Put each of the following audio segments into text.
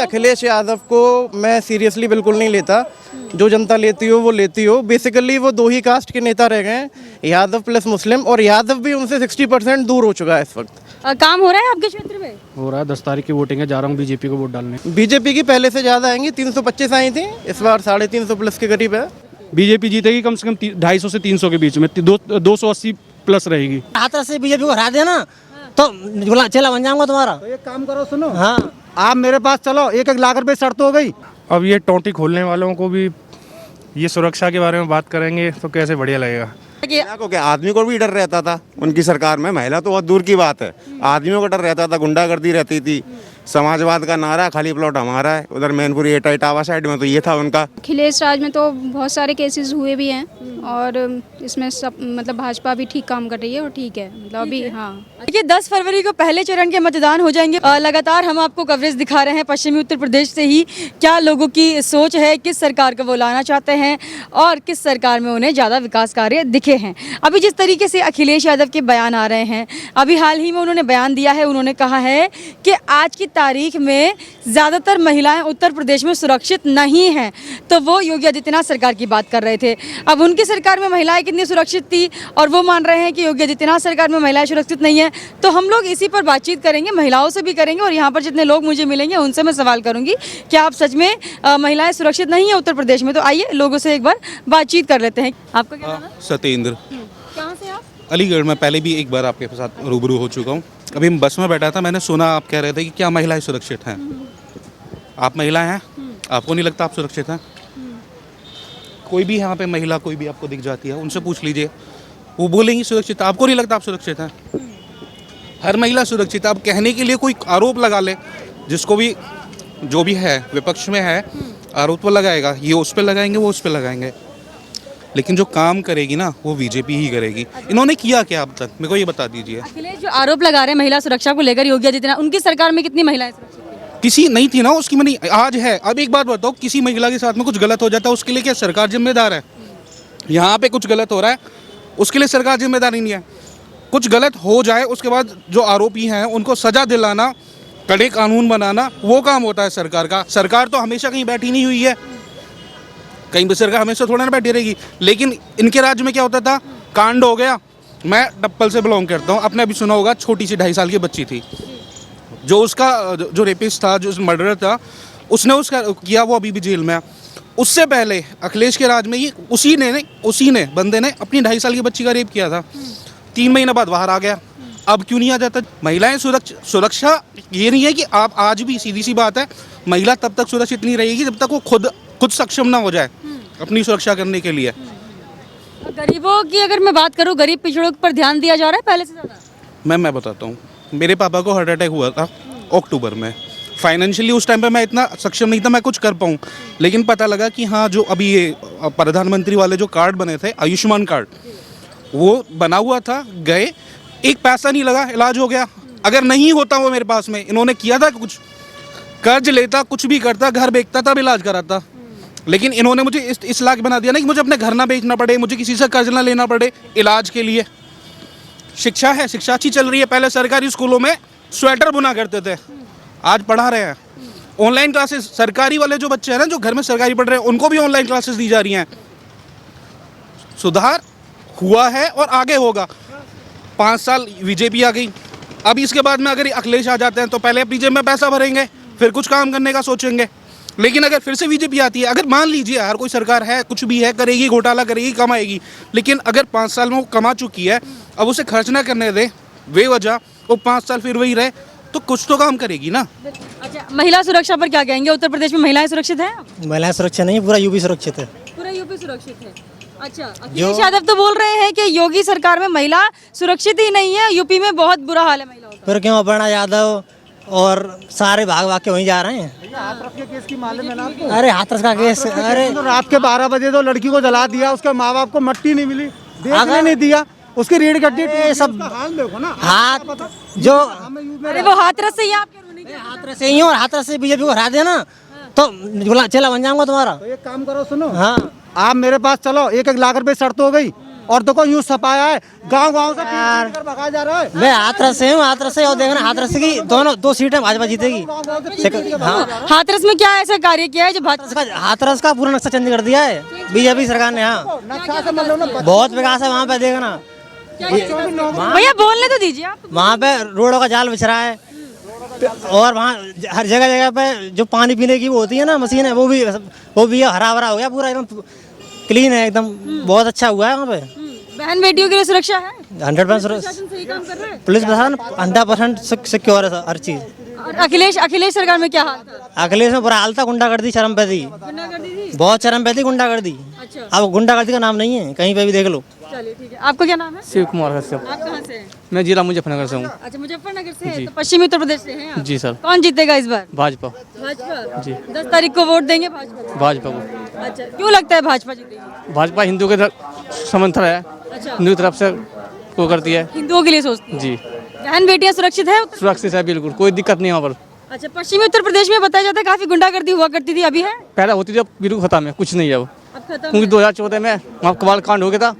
अखिलेश यादव को मैं सीरियसली बिल्कुल नहीं लेता। जो जनता लेती हो वो लेती हो। बेसिकली वो दो ही कास्ट के नेता रह गए हैं, यादव प्लस मुस्लिम, और यादव भी उनसे 60% दूर हो चुका है इस वक्त। काम हो रहा है आपके क्षेत्र में? हो रहा है, 10 तारीख की वोटिंग है, जा रहा हूँ बीजेपी को वोट डालने। बीजेपी की पहले से ज़्यादा आएंगी, 325 आई थी, इस बार 350 प्लस के करीब है। बीजेपी जीतेगी कम से कम 250 से 300 के बीच में, 280 प्लस रहेगी। हाथरस से बीजेपी को हरा देना तो चला बन जाऊंगा तुम्हारा। तो एक काम करो, सुनो, हाँ, आप मेरे पास चलो, 1-1 लाख रुपए शर्त हो गई। अब ये टोंटी खोलने वालों को भी ये सुरक्षा के बारे में बात करेंगे तो कैसे बढ़िया लगेगा। को क्या आदमी को भी डर रहता था उनकी सरकार में, महिला तो बहुत दूर की बात है, आदमियों को डर रहता था, गुंडागर्दी रहती थी, समाजवाद का नारा, खाली प्लॉट हमारा है। उधर मैनपुरी इटावा साइड में तो ये था उनका। अखिलेश राज में तो बहुत सारे केसेस हुए भी हैं और इसमें सब मतलब भाजपा भी ठीक काम कर रही है और ठीक है, मतलब अभी हाँ। देखिए 10 फरवरी को पहले चरण के मतदान हो जाएंगे। लगातार हम आपको कवरेज दिखा रहे हैं पश्चिमी उत्तर प्रदेश से ही, क्या लोगों की सोच है, किस सरकार को वो लाना चाहते हैं और किस सरकार में उन्हें ज़्यादा विकास कार्य दिखे हैं। अभी जिस तरीके से अखिलेश यादव के बयान आ रहे हैं, अभी हाल ही में उन्होंने बयान दिया है, उन्होंने कहा है कि आज की तारीख में ज़्यादातर महिलाएं उत्तर प्रदेश में सुरक्षित नहीं हैं। तो वो योगी आदित्यनाथ सरकार की बात कर रहे थे। अब उनकी सरकार में महिलाएं कितनी सुरक्षित थी और वो मान रहे हैं कि योगी आदित्यनाथ सरकार में महिलाएं सुरक्षित नहीं है। तो हम लोग इसी पर बातचीत करेंगे, महिलाओं से भी करेंगे और यहाँ पर जितने लोग मुझे मिलेंगे उनसे मैं सवाल करूँगी क्या आप सच में महिलाएं सुरक्षित नहीं है उत्तर प्रदेश में। तो आइए लोगों से एक बार बातचीत कर लेते हैं। आपका क्या नाम है? सत्येंद्र। कहाँ से आप? अलीगढ़ में पहले भी एक बार आपके साथ रूबरू हो चुका हूँ। अभी मैं बस में बैठा था, मैंने सुना आप कह रहे थे कि क्या महिलाएं सुरक्षित हैं। आप महिलाएं हैं, आपको नहीं लगता आप सुरक्षित हैं? कोई भी यहाँ पे महिला कोई भी आपको दिख जाती है, उनसे पूछ लीजिए, वो बोलेंगी सुरक्षित। आपको नहीं लगता आप सुरक्षित हैं? हर महिला सुरक्षित। आप कहने के लिए कोई आरोप लगा ले, जिसको भी जो भी है विपक्ष में है आरोप तो लगाएगा, ये उस पर लगाएंगे, वो उस पर लगाएंगे, लेकिन जो काम करेगी ना वो बीजेपी ही करेगी। इन्होंने किया क्या अब तक, मेरे को ये बता दीजिए। अखिलेश जो आरोप लगा रहे हैं महिला सुरक्षा को लेकर योगी आदित्यनाथ, उनकी सरकार में कितनी महिलाएं सुरक्षित थी? किसी नहीं थी ना उसकी, मैंने आज है। अब एक बात बताओ, किसी महिला के साथ में कुछ गलत हो जाता है उसके लिए क्या सरकार जिम्मेदार है? यहाँ पे कुछ गलत हो रहा है उसके लिए सरकार जिम्मेदार नहीं है। कुछ गलत हो जाए उसके बाद जो आरोपी हैं उनको सजा दिलाना, कड़े कानून बनाना, वो काम होता है सरकार का। सरकार तो हमेशा कहीं बैठी नहीं हुई है, कहीं भी सरकार हमेशा थोड़ा ना बैठी रहेगी। लेकिन इनके राज्य में क्या होता था, कांड हो गया। मैं टप्पल से बिलोंग करता हूँ, आपने अभी सुना होगा, छोटी सी 2.5 साल की बच्ची थी, जो उसका जो रेपिस्ट था, जो मर्डर था, उसने उसका किया, वो अभी भी जेल में है। उससे पहले अखिलेश के राज में ही उसी ने बंदे ने अपनी 2.5 साल की बच्ची का रेप किया था, 3 महीने बाद बाहर आ गया। अब क्यों नहीं आ जाता? महिलाएं सुरक्षा ये नहीं है कि आप आज भी, सीधी सी बात है, महिला तब तक सुरक्षित नहीं रहेगी जब तक वो खुद सक्षम ना हो जाए अपनी सुरक्षा करने के लिए। गरीबों की अगर मैं बात करूं, गरीब पिछड़ों पर ध्यान दिया जा रहा है पहले से ज़्यादा? मैं बताता हूँ, मेरे पापा को हार्ट अटैक हुआ था अक्टूबर में। फाइनेंशियली उस टाइम पे मैं इतना सक्षम नहीं था मैं कुछ कर पाऊँ, लेकिन पता लगा कि हाँ, जो अभी ये प्रधानमंत्री वाले जो कार्ड बने थे, आयुष्मान कार्ड, वो बना हुआ था, गए, एक पैसा नहीं लगा, इलाज हो गया। अगर नहीं होता वो मेरे पास में, इन्होंने किया था कुछ, कर्ज लेता, कुछ भी करता, घर बेचता, तब इलाज कराता। लेकिन इन्होंने मुझे इस लायक बना दिया ना कि मुझे अपने घर ना बेचना पड़े, मुझे किसी से कर्ज ना लेना पड़े इलाज के लिए। शिक्षा है, शिक्षा अच्छी चल रही है। पहले सरकारी स्कूलों में स्वेटर बुना करते थे, आज पढ़ा रहे हैं। ऑनलाइन क्लासेस, सरकारी वाले जो बच्चे हैं ना, जो घर में सरकारी पढ़ रहे हैं, उनको भी ऑनलाइन क्लासेस दी जा रही हैं। सुधार हुआ है और आगे होगा। 5 साल बीजेपी आ गई, अब इसके बाद में अगर अखिलेश आ जाते हैं तो पहले अपनी जेब में पैसा भरेंगे, फिर कुछ काम करने का सोचेंगे। लेकिन अगर फिर से बीजेपी आती है, अगर मान लीजिए यार कोई सरकार है, कुछ भी है, करेगी, घोटाला करेगी, कमाएगी, लेकिन अगर 5 साल में वो कमा चुकी है, अब उसे खर्च ना करने दे बेवजह, वो 5 साल फिर वही रहे, तो कुछ तो काम करेगी ना। अच्छा, महिला सुरक्षा पर क्या कहेंगे? उत्तर प्रदेश में महिलाएं सुरक्षित हैं? महिलाएं सुरक्षित नहीं, पूरा यूपी सुरक्षित है। पूरा यूपी सुरक्षित है। अच्छा, अखिलेश यादव तो बोल रहे हैं कि योगी सरकार में महिला सुरक्षित ही नहीं है, यूपी में बहुत बुरा हाल है महिलाओं का। फिर क्यों अपर्णा यादव और सारे भाग के वहीं जा रहे हैं? हाथरस के केस की मालूम है ना आपको? अरे हाथरस का केस, अरे तो रात के 12 बजे तो लड़की को जला दिया, उसके माँ बाप को मट्टी नहीं मिली, देखने नहीं दिया, उसकी रीढ़ गड्ढी, सब हाल देखो ना। हाथ जो, अरे वो हाथरस से ही आपके रोने की हाथरस से ही और हाथरस से बीजेपी को हरा देना तो चला बन जाऊंगा तुम्हारा। तो एक काम करो, सुनो, हाँ, आप मेरे पास चलो, 1-1 लाख रुपए शर्त हो गई। और देखो यूँ सपाया है, गांव से पीट कर भगाया जा रहा है। मैं हाथरस से हूँ, हाथरस से, और देखना हाथरस की दोनों 2 सीटें भाजपा जीतेगी। हाँ, हाथरस में क्या ऐसा कार्य किया है जो भाजपा हाथरस का पूरा नक्शा चेंज कर दिया है बीजेपी सरकार ने। हाँ, नक्शा से मतलब ना बहुत विकास है वहाँ पे, देखना भैया बोलने तो दीजिए आप। वहाँ पे रोडों का जाल बिछ रहा है, और वहाँ हर जगह जगह पे जो पानी पीने की वो होती है ना मशीन है, वो भी हरा भरा हो गया पूरा, एकदम क्लीन है एकदम, बहुत अच्छा हुआ है वहाँ पे। बहन बेटियों के लिए सुरक्षा है, 100% सही काम कर रहा है। पुलिस प्रशासन 100% सिक्योर है हर चीज। और अखिलेश सरकार में क्या हाल था? अखिलेश में बुरा हाल था, गुंडागर्दी चरम पे थी, गुंडागर्दी थी। बहुत चरम पे थी गुंडागर्दी। अच्छा, अब गुंडागर्दी का नाम नहीं है, कहीं पे भी देख लो। चलिए ठीक है। आपका क्या नाम है? शिव कुमार कश्यप। आप कहाँ से हैं? मैं जिला मुजफ्फरनगर से हूँ। अच्छा, मुजफ्फरनगर से हैं, तो पश्चिमी उत्तर प्रदेश से हैं आप? जी सर। कौन जीतेगा इस बार? भाजपा। भाजपा जी। 10 तारीख को वोट देंगे भाजपा को? भाजपा को। अच्छा, क्यों लगता है भाजपा जीतेगी? भाजपा हिंदू के समर्थन है, अच्छा, हिंदू की तरफ से वो करती है। हिंदुओं के लिए सोचती है। जी, बहन बेटियां सुरक्षित है उत्तर? सुरक्षित है बिल्कुल, कोई दिक्कत नहीं है वहाँ पर। अच्छा, पश्चिमी उत्तर प्रदेश में बताया जाता है काफी गुंडागर्दी हुआ करती थी, अभी है? पहले होती थी, अब बिल्कुल खत्म है, कुछ नहीं है अब। अब खत्म क्योंकि है। 2014 में वहाँ कबाल कांड हो गया था,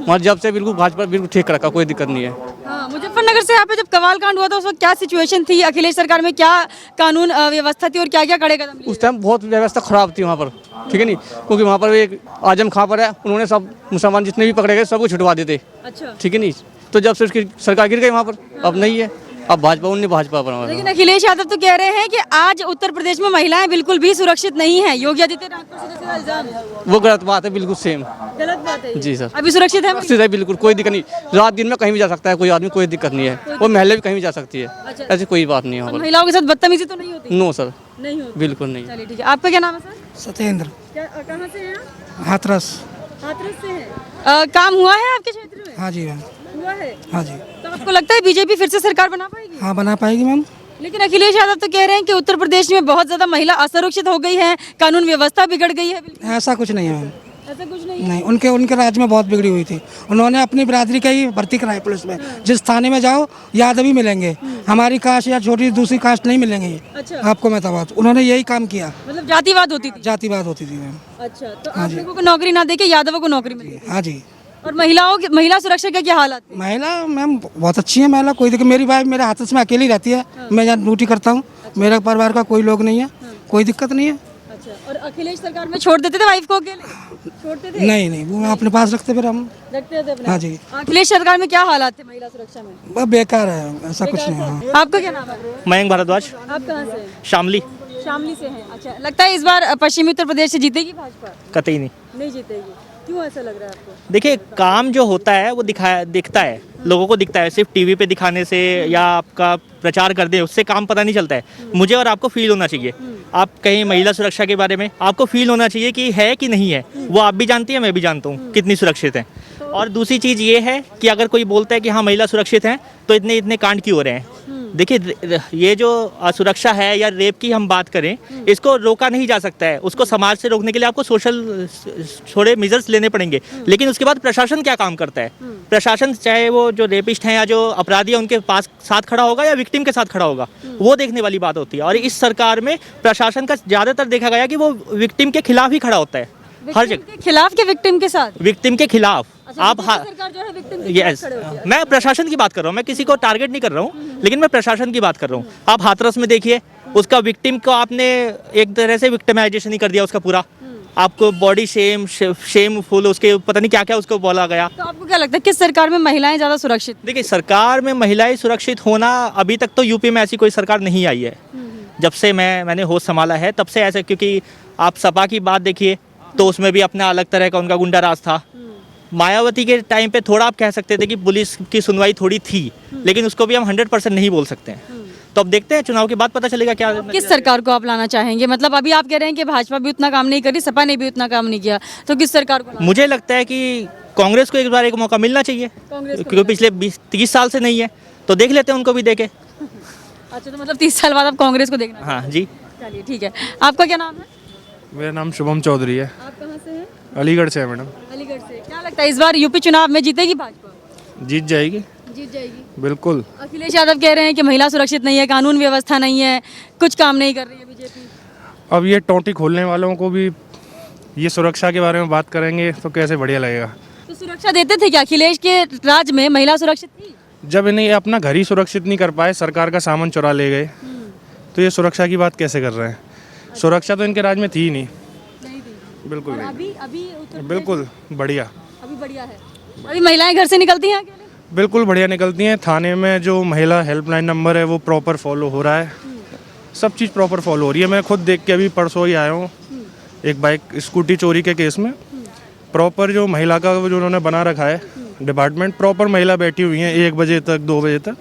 वहाँ जब से बिल्कुल भाजपा बिल्कुल ठीक रखा, कोई दिक्कत नहीं है। हाँ, मुजफ्फरनगर से यहाँ पे जब कवाल कांड हुआ था उस वक्त क्या सिचुएशन थी? अखिलेश सरकार में क्या कानून व्यवस्था थी और क्या क्या कड़े कदम लिए? उस टाइम बहुत व्यवस्था खराब थी वहाँ पर, ठीक है नहीं, क्योंकि वहाँ पर एक आजम खां पर है, उन्होंने सब मुसलमान जितने भी पकड़े गए सबको छुटवा देते, अच्छा, ठीक है नहीं। तो जब से उसकी सरकार गिर गई वहाँ पर, अब नहीं है, अब भाजपा उन्हें भाजपा पर। लेकिन अखिलेश यादव तो कह रहे हैं कि आज उत्तर प्रदेश में महिलाएं बिल्कुल भी सुरक्षित नहीं है। योगी आदित्यनाथ पर सीधा-सीधा इल्जाम है। वो गलत बात है, बिल्कुल सेम। गलत बात है ये। जी सर। अभी सुरक्षित है? सुरक्षित है बिल्कुल, कोई दिक्कत नहीं, रात दिन में कहीं भी जा सकता है कोई आदमी, कोई दिक्कत नहीं है, वो महिला भी कहीं भी जा सकती है, अच्छा। ऐसी कोई बात नहीं है और वहाँ महिलाओं के साथ बदतमीजी तो नहीं होती? पर। नो सर, नहीं होती। बिल्कुल नहीं। चलिए ठीक है। आपका क्या नाम है सर? सत्येंद्र कहाँ से हैं आप? हाथरस। हाथरस से हैं। काम हुआ है आपके क्षेत्र में? हाँ जी मैम, हुआ है। हाँ जी, तो आपको लगता है बीजेपी फिर से सरकार बना पाएगी? हाँ बना पाएगी मैम। लेकिन अखिलेश यादव तो कह रहे हैं कि उत्तर प्रदेश में बहुत ज्यादा महिला असुरक्षित हो गई है, कानून व्यवस्था बिगड़ गई है। बिल्कुल ऐसा कुछ नहीं है मैम, ऐसा कुछ नहीं है। नहीं, उनके राज्य में बहुत बिगड़ी हुई थी। उन्होंने अपनी बिरादरी का ही भर्ती कराई पुलिस में। जिस थाने में जाओ यादव ही मिलेंगे, हमारी कास्ट या छोटी दूसरी कास्ट नहीं मिलेंगे। अच्छा, आपको मैं बता, उन्होंने यही काम किया, मतलब जातिवाद होती थी। जातिवाद होती थी मैम। अच्छा, तो आप लोगों को नौकरी ना देके यादवों को नौकरी मिली। हाँ जी। और महिला सुरक्षा के क्या हालात थे? महिला मैम बहुत अच्छी है महिला, कोई दिक्कत, मेरी वाइफ मेरे हाथ में अकेली रहती है, मैं यहाँ ड्यूटी करता हूँ, मेरा परिवार का कोई लोग नहीं है, कोई दिक्कत नहीं है। अच्छा, और अखिलेश सरकार में छोड़ देते थे वाइफ को अकेले? छोड़ते थे? नहीं नहीं, वो अपने पास रखते फिर हम। रखते थे अपने? हाँ जी। अखिलेश सरकार में क्या हालात थे महिला सुरक्षा में? बस बेकार है, ऐसा कुछ नहीं है। हाँ। आपका क्या नाम है? मयंक भारद्वाज, आप कहाँ से हैं? शामली। शामली से हैं। अच्छा, लगता है इस बार पश्चिमी उत्तर प्रदेश से जीतेगी भाजपा? कतई नहीं। नहीं जीतेगी, क्यों ऐसा लग रहा है आपको? देखिए, काम जो होता है वो दिखता है, लोगों को दिखता है, सिर्फ टीवी पे दिखाने से या आपका प्रचार कर दे उससे काम पता नहीं चलता है। मुझे और आपको फील होना चाहिए। आप कहीं महिला सुरक्षा के बारे में आपको फील होना चाहिए कि है कि नहीं है, वो आप भी जानती हैं, मैं भी जानता हूँ कितनी सुरक्षित है। और दूसरी चीज़ ये है कि अगर कोई बोलता है कि हाँ महिला सुरक्षित हैं, तो इतने कांड क्यों हो रहे हैं? देखिए, ये जो असुरक्षा है या रेप की हम बात करें, इसको रोका नहीं जा सकता है। उसको समाज से रोकने के लिए आपको सोशल थोड़े मेजर्स लेने पड़ेंगे। लेकिन उसके बाद प्रशासन क्या काम करता है? प्रशासन चाहे वो जो रेपिस्ट हैं या जो अपराधी हैं उनके पास साथ खड़ा होगा या विक्टिम के साथ खड़ा होगा, वो देखने वाली बात होती है। और इस सरकार में प्रशासन का ज़्यादातर देखा गया कि वो विक्टिम के खिलाफ ही खड़ा होता है, हर जगह के खिलाफ के विक्टिम के साथ? विक्टिम के खिलाफ। आप सरकार जो है victim के यस, खिलाफ खड़े होती है। मैं प्रशासन की बात कर रहा हूँ, मैं किसी को टारगेट नहीं कर रहा हूँ, लेकिन मैं प्रशासन की बात कर रहा हूँ। आप हाथरस में देखिए, उसका विक्टिम को आपने एक तरह से विक्टिमाइजेशन ही कर दिया उसका पूरा। आपको बॉडी शेमफुल उसके पता नहीं क्या क्या उसको बोला गया। तो आपको क्या लगता है किस सरकार में महिलाएं ज्यादा सुरक्षित? देखिए, सरकार में महिलाएं सुरक्षित होना अभी तक तो यूपी में ऐसी कोई सरकार नहीं आई है। जब से मैंने होश संभाला है तब से ऐसे, क्योंकि आप सपा की बात देखिए तो उसमें भी अपना अलग तरह का उनका गुंडा राज था। मायावती के टाइम पे थोड़ा आप कह सकते थे कि पुलिस की सुनवाई थोड़ी थी, लेकिन उसको भी हम 100% नहीं बोल सकते हैं। तो अब देखते हैं, चुनाव के बाद पता चलेगा क्या। किस सरकार को आप लाना चाहेंगे? मतलब अभी आप कह रहे हैं कि भाजपा भी उतना काम नहीं करी, सपा ने भी उतना काम नहीं किया, तो किस सरकार को लाना? मुझे लगता है कि कांग्रेस को एक बार एक मौका मिलना चाहिए, क्योंकि पिछले 20-30 साल से नहीं है, तो देख लेते हैं उनको भी देखे। अच्छा, तो मतलब 30 साल बाद आप कांग्रेस को देखना? हाँ जी। चलिए ठीक है। आपका क्या नाम है? मेरा नाम शुभम चौधरी है। आप कहाँ से हैं? अलीगढ़ से है मैडम। अलीगढ़ से। क्या लगता है इस बार यूपी चुनाव में जीतेगी भाजपा? जीत जाएगी जीत जाएगी, बिल्कुल। अखिलेश यादव कह रहे हैं कि महिला सुरक्षित नहीं है, कानून व्यवस्था नहीं है, कुछ काम नहीं कर रही है बीजेपी। अब ये टोंटी खोलने वालों को भी ये सुरक्षा के बारे में बात करेंगे तो कैसे बढ़िया लगेगा। तो तो सुरक्षा देते थे क्या अखिलेश के राज में? महिला सुरक्षित थी? जब इन्हें ये अपना घर ही सुरक्षित नहीं कर पाए, सरकार का सामान चुरा ले गए, तो ये सुरक्षा की बात कैसे कर रहे हैं? सुरक्षा तो इनके राज में थी ही नहीं, नहीं थी। बिल्कुल और नहीं, अभी अभी उत्तर प्रदेश बिल्कुल बढ़िया, अभी बढ़िया है। अभी महिलाएं घर से निकलती हैं अकेले? बिल्कुल बढ़िया निकलती हैं। थाने में जो महिला हेल्पलाइन नंबर है वो प्रॉपर फॉलो हो रहा है, सब चीज़ प्रॉपर फॉलो हो रही है। मैं खुद देख के अभी परसों ही आया हूँ एक बाइक स्कूटी चोरी के केस में, प्रॉपर जो महिला का जो उन्होंने बना रखा है डिपार्टमेंट, प्रॉपर महिला बैठी हुई हैं 1 बजे तक 2 बजे तक,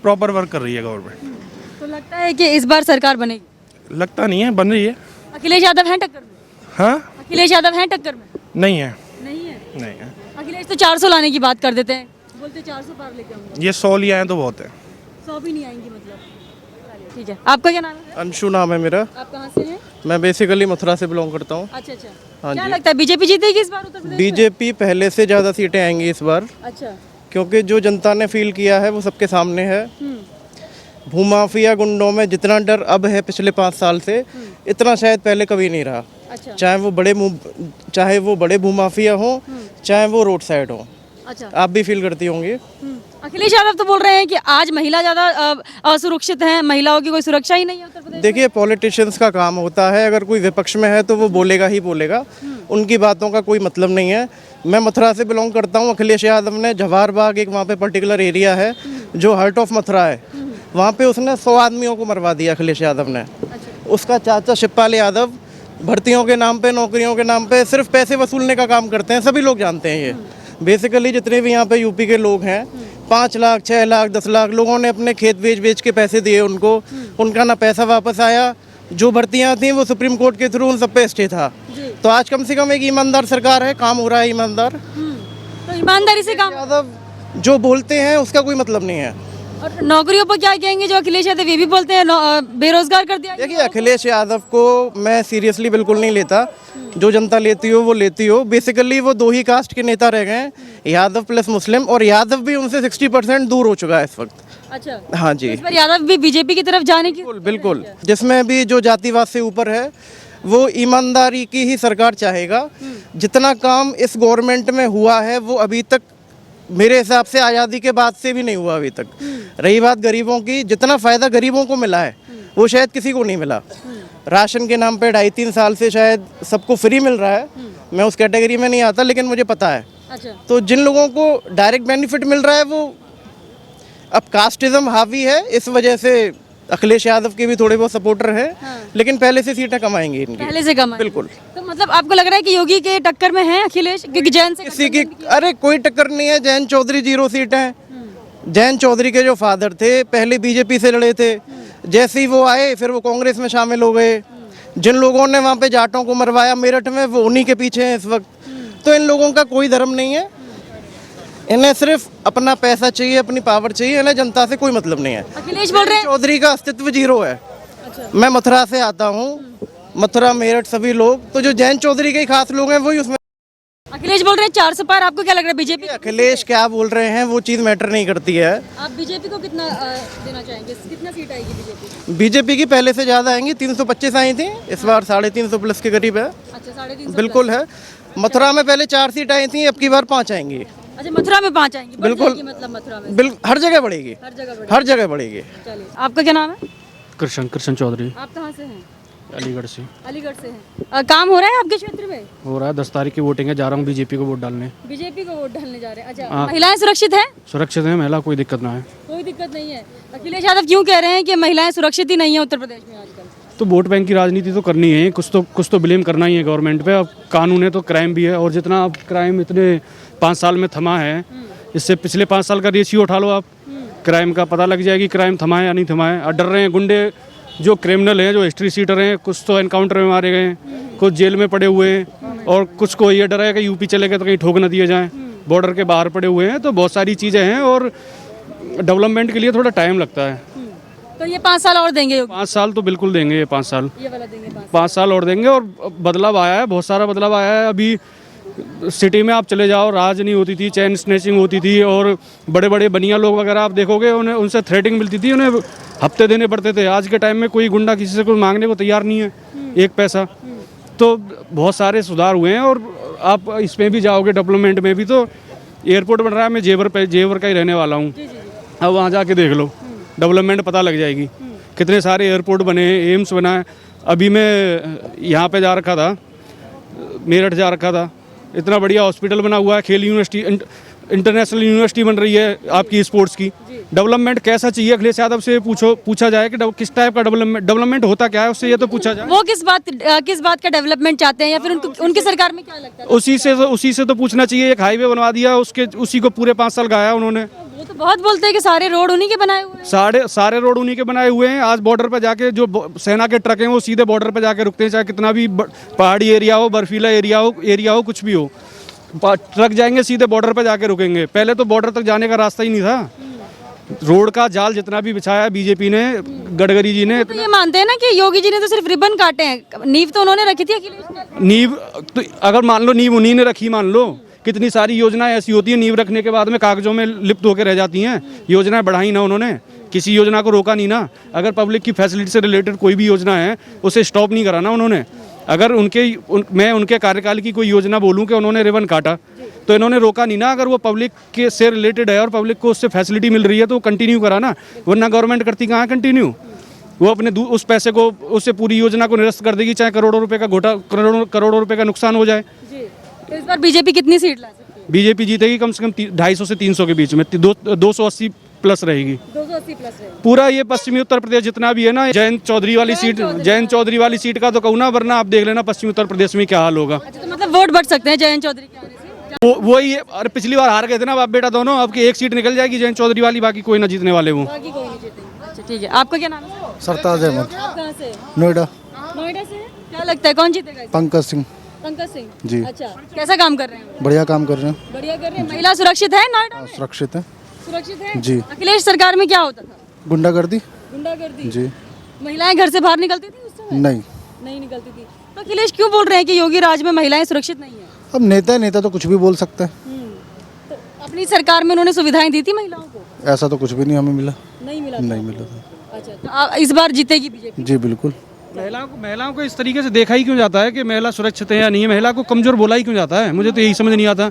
प्रॉपर वर्क कर रही है गवर्नमेंट। तो लगता है कि इस बार सरकार बनेगी? लगता नहीं है, बन रही है। अखिलेश यादव हैं टक्कर में? हाँ, अखिलेश यादव हैं टक्कर में? नहीं है, नहीं है। नहीं है। अखिलेश तो 400 लाने की बात कर देते हैं, बोलते 400 पार लेके आऊंगा। ये 100 लिया है तो बहुत है। 100 भी नहीं आएंगी मतलब? चलिए, ठीक है। आपका क्या नाम है? अंशु नाम है मेरा। आप कहाँ से हैं? मैं बेसिकली मथुरा से बिलोंग करता हूँ। अच्छा अच्छा। हाँ क्या जी। लगता है बीजेपी जीतेगी इस बार उत्तर प्रदेश में? बीजेपी पहले से ज़्यादा सीटें आएंगी इस बार, अच्छा। क्योंकि जो जनता ने फील किया है वो सबके सामने है। भूमाफिया गुंडों में जितना डर अब है पिछले 5 साल से, इतना शायद पहले कभी नहीं रहा। अच्छा चाहे वो बड़े भूमाफिया हो, चाहे वो रोड साइड हो। अच्छा। आप भी फील करती होंगी। अखिलेश यादव तो बोल रहे हैं कि आज महिला ज़्यादा असुरक्षित हैं, महिलाओं की कोई सुरक्षा ही नहीं है उत्तर प्रदेश में। देखिए, पॉलिटिशियंस का काम होता है, अगर कोई विपक्ष में है तो वो बोलेगा ही बोलेगा, उनकी बातों का कोई मतलब नहीं है। मैं मथुरा से बिलोंग करता हूँ। अखिलेश यादव ने जवाहर बाग, एक वहाँ पे पर्टिकुलर एरिया है जो हार्ट ऑफ मथुरा है, वहाँ पे उसने 100 आदमियों को मरवा दिया अखिलेश यादव ने। उसका चाचा शिवपाल यादव भर्तियों के नाम पे, नौकरियों के नाम पे सिर्फ पैसे वसूलने का काम करते हैं, सभी लोग जानते हैं ये। बेसिकली जितने भी यहाँ पे यूपी के लोग हैं, 5 लाख 6 लाख 10 लाख लोगों ने अपने खेत बेच के पैसे दिए उनको, उनका ना पैसा वापस आया। जो भर्तियाँ थी वो सुप्रीम कोर्ट के थ्रू उन सब पे स्टे था। तो आज कम से कम एक ईमानदार सरकार है, काम हो रहा है ईमानदार। तो ईमानदारी से काम। यादव जो बोलते हैं उसका कोई मतलब नहीं है। और नौकरियों पर क्या कहेंगे? जो अखिलेश यादव ये भी बोलते हैं बेरोजगार कर दिया। देखिए, अखिलेश यादव को मैं सीरियसली बिल्कुल नहीं लेता। जो जनता लेती हो वो लेती हो। बेसिकली वो 2 ही कास्ट के नेता रह गए हैं, यादव प्लस मुस्लिम, और यादव भी उनसे 60% दूर हो चुका है इस वक्त। अच्छा। हाँ जी, इस बार यादव भी बीजेपी की तरफ जाने की? बिल्कुल। जिसमें भी जो जातिवाद से ऊपर है वो ईमानदारी की ही सरकार चाहेगा। जितना काम इस गवर्नमेंट में हुआ है वो अभी तक मेरे हिसाब से आज़ादी के बाद से भी नहीं हुआ अभी तक। रही बात गरीबों की, जितना फ़ायदा गरीबों को मिला है वो शायद किसी को नहीं मिला। राशन के नाम पे 2.5-3 साल से शायद सबको फ्री मिल रहा है। मैं उस कैटेगरी में नहीं आता, लेकिन मुझे पता है। अच्छा। तो जिन लोगों को डायरेक्ट बेनिफिट मिल रहा है वो, अब कास्टिज्म हावी है, इस वजह से अखिलेश यादव के भी थोड़े बहुत सपोर्टर हैं। लेकिन पहले से सीटें कम आएंगी इनकी, पहले से कम है। बिल्कुल। तो मतलब आपको लग रहा है कि योगी के टक्कर में है अखिलेश, क्योंकि जैन से किसी की, अरे कोई टक्कर नहीं है। जैन चौधरी 0 सीट हैं। जैन चौधरी के जो फादर थे पहले बीजेपी से लड़े थे, जैसे ही वो आए फिर वो कांग्रेस में शामिल हो गए। जिन लोगों ने वहाँ पे जाटों को मरवाया मेरठ में, वो उन्हीं के पीछे हैं इस वक्त। तो इन लोगों का कोई धर्म नहीं है, इन्हें सिर्फ अपना पैसा चाहिए, अपनी पावर चाहिए, इन्हें जनता से कोई मतलब नहीं है। अखिलेश बोल रहे हैं। चौधरी का अस्तित्व 0 है। मैं मथुरा से आता हूँ, मथुरा मेरठ सभी लोग, तो जो जैन चौधरी के ही खास लोग हैं वही उसमें। अखिलेश बोल रहे हैं 400 पार। आपको क्या लग रहा है बीजेपी? अखिलेश क्या बोल रहे हैं वो चीज़ मैटर नहीं करती है। आप बीजेपी को कितना देना चाहेंगे? कितना सीट आएगी बीजेपी? बीजेपी की पहले से ज़्यादा आएंगी, 325 आई थी, इस बार 350 प्लस के करीब है। अच्छा, 350 बिल्कुल है। मथुरा में पहले 4 सीट आई थी, अब की बार 5 आएंगी। अच्छा, मथुरा में 5 आएंगी? बढ़ बिल्कुल। जाएगी मतलब मथुरा में? बिल्कुल, हर जगह बढ़ेगी, हर जगह बढ़ेगी। हर जगह बढ़ेगी। चलिए, आपका क्या नाम है? कृष्ण चौधरी, आप कहाँ से हैं? अलीगढ़ से। अलीगढ़ से हैं। काम हो रहा है आपके क्षेत्र में? हो रहा है, 10 तारीख की वोटिंग है, जा रहा हूँ बीजेपी को वोट डालने। बीजेपी को वोट डालने जा रहे हैं। अच्छा, महिलाएं सुरक्षित हैं? सुरक्षित है, महिला कोई दिक्कत ना है। कोई दिक्कत नहीं है। अखिलेश यादव क्यों कह रहे हैं कि महिलाएं सुरक्षित ही नहीं है उत्तर प्रदेश में आजकल? तो वोट बैंक की राजनीति तो करनी है, कुछ तो ब्लेम करना ही है गवर्नमेंट पे। अब कानून है तो क्राइम भी है, और जितना अब क्राइम इतने 5 साल में थमा है, इससे पिछले 5 साल का रेशियो उठा लो आप, क्राइम का पता लग जाएगी क्राइम थमा है या नहीं थमा है। और डर रहे हैं गुंडे, जो क्रिमिनल हैं, जो हिस्ट्री सीटर हैं, कुछ तो एनकाउंटर में मारे गए हैं, कुछ जेल में पड़े हुए हैं, और कुछ को ये डर है कि यूपी चले गए तो कहीं ठोक न दिए जाएं, बॉर्डर के बाहर पड़े हुए हैं। तो बहुत सारी चीज़ें हैं, और डेवलपमेंट के लिए थोड़ा टाइम लगता है। तो ये 5 साल और देंगे योगी? 5 साल तो बिल्कुल देंगे, ये 5 साल, ये वाला देंगे 5 साल और देंगे। और बदलाव आया है, बहुत सारा बदलाव आया है। अभी सिटी में आप चले जाओ, राज नहीं होती थी, चैन स्नैचिंग होती थी, और बड़े बड़े बनिया लोग वगैरह आप देखोगे, उन्हें उनसे थ्रेटिंग मिलती थी, उन्हें हफ्ते देने पड़ते थे। आज के टाइम में कोई गुंडा किसी से कुछ मांगने को तैयार नहीं है, 1 पैसा। तो बहुत सारे सुधार हुए हैं, और आप इसमें भी जाओगे डेवलपमेंट में भी, तो एयरपोर्ट बन रहा है, मैं जेवर का ही रहने वाला हूँ। अब वहाँ जाके देख लो, डेवलपमेंट पता लग जाएगी। कितने सारे एयरपोर्ट बने हैं, एम्स बना है। अभी मैं यहाँ पे जा रखा था, मेरठ जा रखा था, इतना बढ़िया हॉस्पिटल बना हुआ है। खेल यूनिवर्सिटी, इंटरनेशनल यूनिवर्सिटी बन रही है आपकी स्पोर्ट्स की। डेवलपमेंट कैसा चाहिए अखिलेश यादव से पूछा जाए कि किस टाइप का डेवलपमेंट होता क्या है, उससे ये तो पूछा जाए। वो किस बात का डेवलपमेंट चाहते हैं, या फिर उनकी सरकार में क्या लगता है? उसी से तो पूछना चाहिए। एक हाईवे बनवा दिया, उसी को पूरे 5 साल गाया उन्होंने। वो तो बहुत बोलते हैं कि सारे रोड उन्हीं के बनाए हुए हैं। सारे रोड उन्हीं के बनाए हुए हैं। आज बॉर्डर पर जाके जो सेना के ट्रक हैं वो सीधे बॉर्डर पर जाके रुकते हैं, चाहे कितना भी पहाड़ी एरिया हो, बर्फीला एरिया हो, कुछ भी हो, ट्रक जाएंगे सीधे बॉर्डर पर जाके रुकेंगे। पहले तो बॉर्डर तक जाने का रास्ता ही नहीं था। रोड का जाल जितना भी बिछाया बीजेपी ने, गडकरी जी ने। तो ये मानते हैं ना कि योगी जी ने तो सिर्फ रिबन काटे हैं, नींव तो उन्होंने रखी थी अखिलेश ने। नींव तो अगर मान लो नींव उन्हीं ने रखी, मान लो कितनी सारी योजनाएं ऐसी होती है नींव रखने के बाद में कागजों में लिप्त होकर रह जाती हैं। योजनाएं बढ़ाई ना उन्होंने, किसी योजना को रोका नहीं ना। अगर पब्लिक की फैसिलिटी से रिलेटेड कोई भी योजना है उसे स्टॉप नहीं करा ना उन्होंने। अगर मैं उनके कार्यकाल की कोई योजना बोलूं कि उन्होंने रिबन काटा, तो इन्होंने रोका नहीं ना। अगर वो पब्लिक के से रिलेटेड है और पब्लिक को उससे फैसिलिटी मिल रही है तो वो कंटिन्यू करा ना, वरना गवर्नमेंट करती कहाँ कंटिन्यू। वो अपने उस पैसे को, उससे पूरी योजना को निरस्त कर देगी, चाहे करोड़ों रुपए का घोटा, करोड़ों रुपए का नुकसान हो जाए। तो इस बार बीजेपी कितनी सीट ला सकती है? बीजेपी जीतेगी कम से कम 250 से 300 के बीच में, 280 प्लस रहेगी। 280 प्लस रहेगी पूरा ये पश्चिमी उत्तर प्रदेश जितना भी है ना, जयंत चौधरी वाली सीट का तो कहूँ ना, वरना आप देख लेना पश्चिमी उत्तर प्रदेश में क्या हाल होगा। अच्छा, तो मतलब वोट बढ़ सकते हैं जयंत चौधरी के आने से? वही, अरे पिछली बार हार गए थे ना बाप बेटा दोनों, अब की एक सीट निकल जाएगी जयंत चौधरी वाली, बाकी कोई ना जीतने वाले वो। बाकी कोई नहीं जीतेंगे। अच्छा ठीक है, आपका क्या नाम है? सरताज अहमद, आप कहाँ से? नोएडा। नोएडा से? क्या लगता है कौन जीतेगा इस बार? पंकज सिंह पंकज सिंह जी। अच्छा, कैसा काम कर रहे हैं? बढ़िया काम कर रहे हैं। बढ़िया कर रहे हैं। महिला सुरक्षित है नोएडा में? सुरक्षित है सुरक्षित है जी। अखिलेश सरकार में क्या होता था? गुंडागर्दी गुंडागर्दी जी। महिलाएं घर से बाहर निकलती थी उस समय? नहीं निकलती थी। तो अखिलेश क्यों बोल रहे हैं कि योगी राज में महिलाएं सुरक्षित नहीं है? अब नेता तो कुछ भी बोल सकता है। तो अपनी सरकार में उन्होंने सुविधाएं दी थी महिलाओं को? ऐसा तो कुछ भी नहीं हमें मिला। नहीं मिला? नहीं मिला था। अच्छा, तो इस बार जीतेगी बीजेपी? जी बिल्कुल। महिलाओं को इस तरीके से देखा ही क्यों जाता है कि महिला सुरक्षित है या नहीं है? महिला को कमजोर बोला ही क्यों जाता है? मुझे तो यही समझ नहीं आता।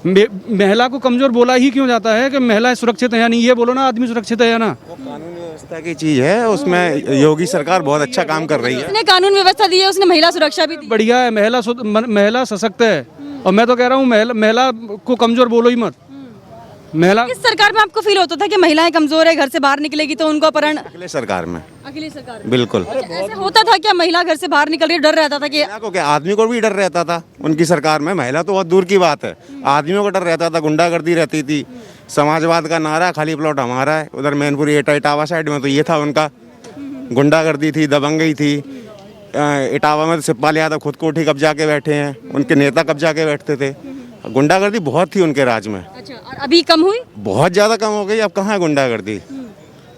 महिला को कमजोर बोला ही क्यों जाता है कि महिला सुरक्षित है या नहीं? ये बोलो ना, आदमी सुरक्षित है या ना। कानून व्यवस्था की चीज है, उसमें योगी सरकार बहुत अच्छा काम कर रही है। उसने कानून व्यवस्था दी है, उसने महिला सुरक्षा भी दी। बढ़िया है, महिला सशक्त है। और मैं तो कह रहा हूँ महिला को कमजोर बोलो ही मत। महिला इस सरकार में आपको फील होता था कि महिलाएं कमजोर है, घर से बाहर निकलेगी तो उनको अपहरण? अखिलेश सरकार में अखिलेश सरकार में? बिल्कुल। ऐसे होता था क्या? महिला घर से बाहर निकल रही है, डर रहता था कि? महिला को क्या, आदमी को भी डर रहता था उनकी सरकार में। महिला तो बहुत दूर की बात है, आदमियों को डर रहता था, गुंडागर्दी रहती थी, समाजवाद का नारा, खाली प्लॉट हमारा है। उधर मैनपुरी इटावा साइड में तो ये था उनका, गुंडागर्दी थी, दबंगई थी। इटावा में तो शिवपाल यादव खुद कोठी कब्जा के बैठे हैं, उनके नेता कब्जा के बैठते थे। गुंडागर्दी बहुत थी उनके राज में। अच्छा, और अभी कम हुई? बहुत ज़्यादा कम हो गई। अब कहाँ है गुंडागर्दी?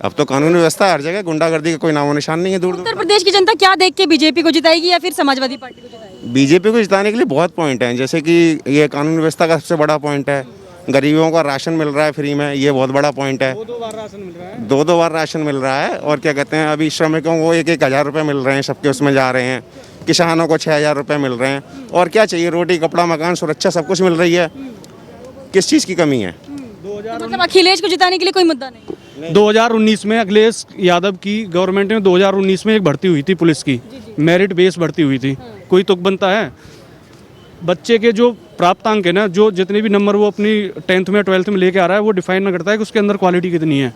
अब तो कानून व्यवस्था हर जगह, गुंडागर्दी का कोई नामो निशान नहीं है दूर दूर। उत्तर प्रदेश की जनता क्या देख के बीजेपी को जिताएगी या फिर समाजवादी पार्टी को जिताएगी? बीजेपी को जिताने के लिए बहुत पॉइंट हैं, जैसे कि ये कानून व्यवस्था का सबसे बड़ा पॉइंट है। गरीबों का राशन मिल रहा है फ्री में, ये बहुत बड़ा पॉइंट है। 2 बार राशन मिल रहा है। 2 बार राशन मिल रहा है। और क्या कहते हैं, अभी श्रमिकों को 1-1 हज़ार रुपये मिल रहे हैं, सबके उसमें जा रहे हैं। किसानों को 6,000 रुपये मिल रहे हैं। और क्या चाहिए? रोटी, कपड़ा, मकान, सुरक्षा, सब कुछ मिल रही है। किस चीज़ की कमी है? मतलब अखिलेश को जिताने के लिए कोई मुद्दा नहीं? 2019 में अखिलेश यादव की गवर्नमेंट में 2019 में एक भर्ती हुई थी पुलिस की, मेरिट बेस भर्ती हुई थी। कोई तुक बनता है? बच्चे के जो प्राप्तांक है ना, जो जितने भी नंबर वो अपनी 10th में 12th में लेके आ रहा है, वो डिफाइन ना करता है कि उसके अंदर क्वालिटी कितनी है।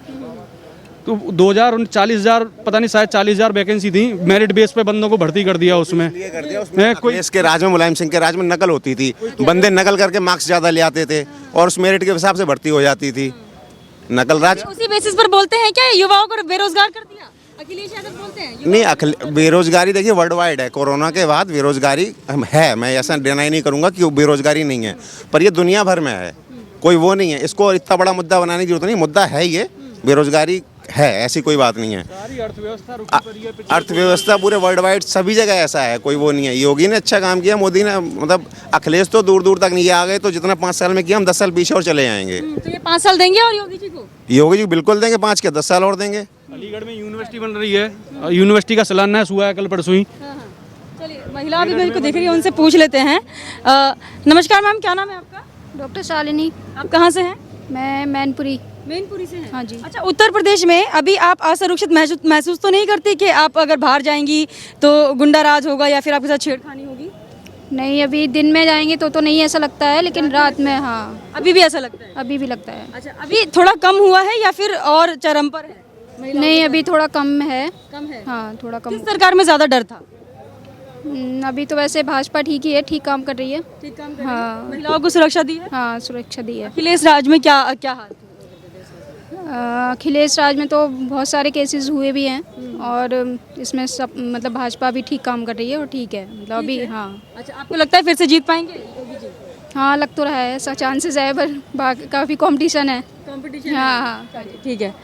तो 40,000 पता नहीं, शायद 40,000 वैकेंसी थी, मेरिट बेस पे बंदों को भर्ती कर दिया उसमें। कोई इसके राज में, मुलायम सिंह के राज में नकल होती थी, बंदे नकल करके मार्क्स ज़्यादा ले आते थे और उस मेरिट के हिसाब से भर्ती हो जाती थी। नकल राज उसी बेसिस पर बोलते हैं क्या युवाओं को बेरोजगार कर दिया? अखिलेश यादव बोलते हैं नहीं, बेरोजगारी देखिए वर्ल्ड वाइड है। कोरोना के बाद बेरोजगारी है, मैं ऐसा डिनाई नहीं करूंगा कि बेरोजगारी नहीं है, पर ये दुनिया भर में है, कोई वो नहीं है। इसको इतना बड़ा मुद्दा बनाने की जरूरत नहीं, मुद्दा है ये, बेरोजगारी है, ऐसी कोई बात नहीं है। अर्थव्यवस्था पूरे वर्ल्ड वाइड सभी जगह ऐसा है, कोई वो नहीं है। योगी ने अच्छा काम किया, मोदी ने, मतलब अखिलेश तो दूर दूर तक नहीं आ गए, तो जितना 5 साल में किया हम 10 साल पीछे और चले जाएंगे। तो ये 5 साल देंगे और योगी जी को? योगी जी बिल्कुल देंगे, 5 के 10 साल और देंगे। अलीगढ़ में यूनिवर्सिटी बन रही है, यूनिवर्सिटी का शिलान्यास हुआ है कल परसों ही। चलिए महिला भी मेरे को दिख रही है, उनसे पूछ लेते हैं। नमस्कार मैम, क्या नाम है आपका? डॉक्टर शालिनी। आप कहाँ से हैं? मैं मैनपुरी। मैनपुरी से हैं? हाँ जी। अच्छा, उत्तर प्रदेश में अभी आप असुरक्षित महसूस तो नहीं करती कि आप अगर बाहर जाएंगी तो गुंडा राज होगा या फिर आपके साथ छेड़खानी होगी? नहीं, अभी दिन में जाएंगे तो नहीं ऐसा लगता है, लेकिन रात में हाँ, अभी भी ऐसा लगता है? अभी भी लगता है। अच्छा, अभी थोड़ा कम हुआ है या फिर और चरम पर है? नहीं, अभी थोड़ा कम है। कम है? हाँ, थोड़ा कम। किस सरकार में ज्यादा डर था? अभी तो वैसे भाजपा ठीक ही है, ठीक काम कर रही है। ठीक काम कर रही है? हाँ। महिलाओं को सुरक्षा दी है? हाँ, सुरक्षा दी है। अखिलेश राज में क्या क्या हाल था? अखिलेश राज में तो बहुत सारे केसेस हुए भी हैं और इसमें सब मतलब भाजपा भी ठीक काम कर रही है और ठीक है, मतलब अभी हाँ। अच्छा, आपको लगता है फिर से जीत पाएंगे योगी जी? हाँ, लग तो रहा है, ऐसा चांसेस है, पर काफ़ी कंपटीशन है। कंपटीशन? हाँ हाँ। ठीक है।